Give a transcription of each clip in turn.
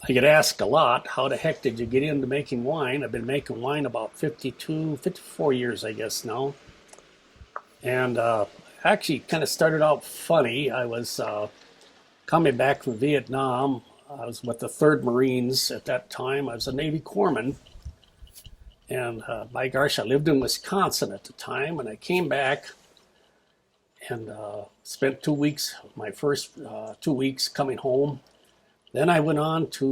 I get asked a lot, how the heck did you get into making wine? I've been making wine about 54 years, I guess now. And actually kind of started out funny. I was coming back from Vietnam. I was with the 3rd Marines at that time. I was a Navy corpsman. And by gosh, I lived in Wisconsin at the time. And I came back and spent 2 weeks, my first 2 weeks coming home. Then I went on to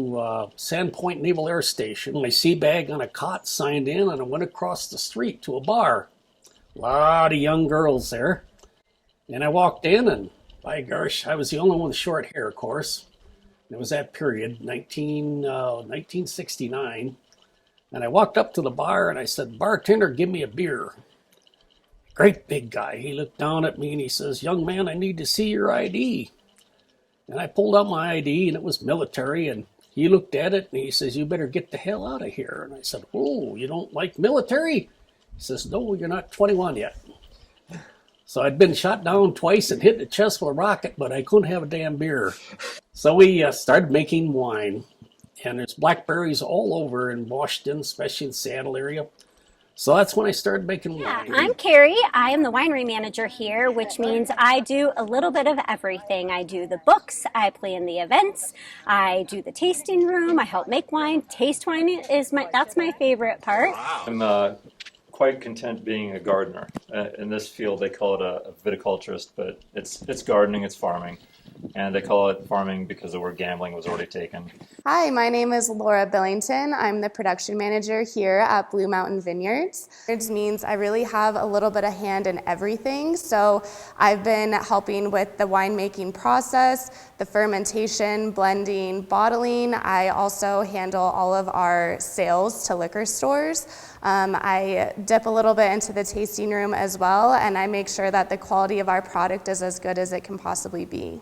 Sandpoint Naval Air Station. My sea bag on a cot, signed in, and I went across the street to a bar. A lot of young girls there. And I walked in, and by gosh, I was the only one with short hair, of course. It was that period, 1969. And I walked up to the bar, and I said, "Bartender, give me a beer." Great big guy. He looked down at me, and he says, "Young man, I need to see your ID." And I pulled out my ID, and it was military, and he looked at it, and he says, "You better get the hell out of here." And I said, "Oh, you don't like military?" He says, "No, you're not 21 yet." So I'd been shot down twice and hit in the chest with a rocket, but I couldn't have a damn beer. So we started making wine, and there's blackberries all over in Washington, especially in the Seattle area. So that's when I started making wine. I'm Carrie. I am the winery manager here, which means I do a little bit of everything. I do the books, I plan the events, I do the tasting room, I help make wine. Taste wine that's my favorite part. I'm quite content being a gardener. In this field, they call it a viticulturist, but it's gardening, it's farming. And they call it farming because the word gambling was already taken. Hi, my name is Laura Billington. I'm the production manager here at Blue Mountain Vineyards. It means I really have a little bit of hand in everything. So I've been helping with the winemaking process, the fermentation, blending, bottling. I also handle all of our sales to liquor stores. I dip a little bit into the tasting room as well, and I make sure that the quality of our product is as good as it can possibly be.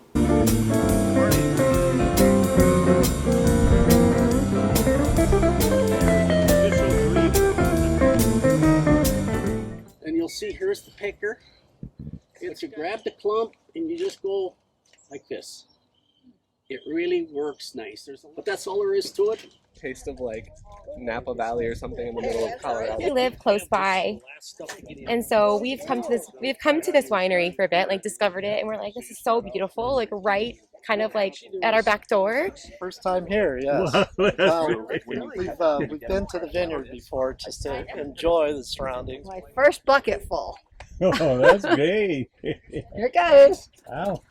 And you'll see here's the picker. It's you grab the clump and you just go like this. It really works nice. But that's all there is to it. Taste of like Napa Valley or something in the middle of Colorado. We live close by, and so we've come to this winery for a bit, like discovered it, and we're like, this is so beautiful, like right kind of like at our back door. First time here, yes. We've been to the vineyard before just to enjoy the surroundings. My first bucket full. Oh, that's great. Here it goes. Wow.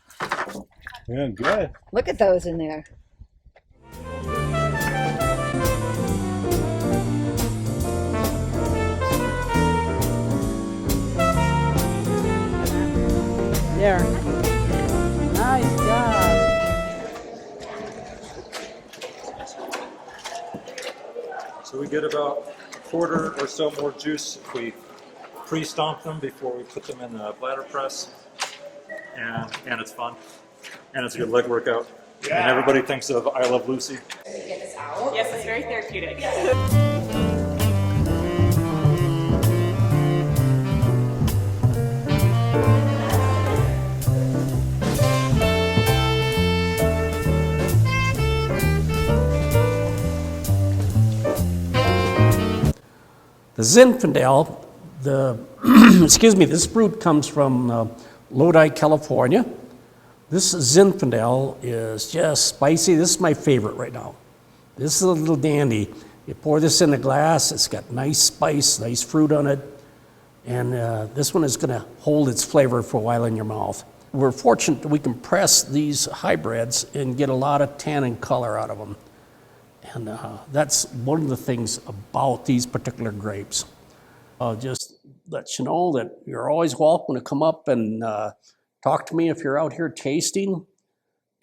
Yeah, good. Look at those in there. There. Nice job. So we get about a quarter or so more juice if we pre-stomp them before we put them in the bladder press. And it's fun. And it's a good leg workout. Yeah. And everybody thinks of I Love Lucy. Get this out. Yes, it's very therapeutic. The Zinfandel, this fruit comes from Lodi, California. This Zinfandel is just spicy. This is my favorite right now. This is a little dandy. You pour this in a glass, it's got nice spice, nice fruit on it, and this one is gonna hold its flavor for a while in your mouth. We're fortunate that we can press these hybrids and get a lot of tannin color out of them. And that's one of the things about these particular grapes. Just let you know that you're always welcome to come up and talk to me if you're out here tasting.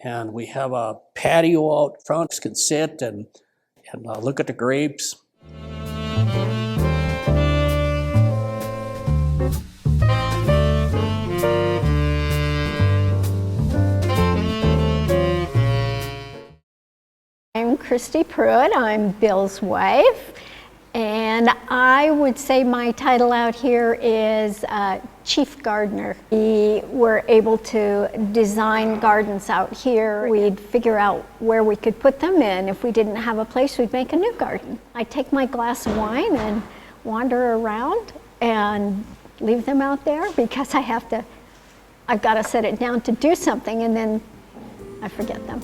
And we have a patio out front. You can sit and look at the grapes. I'm Christie Pruitt. I'm Bill's wife, and I would say my title out here is chief gardener. We were able to design gardens out here. We'd figure out where we could put them in. If we didn't have a place, we'd make a new garden. I take my glass of wine and wander around and leave them out there because I've got to set it down to do something, and then I forget them.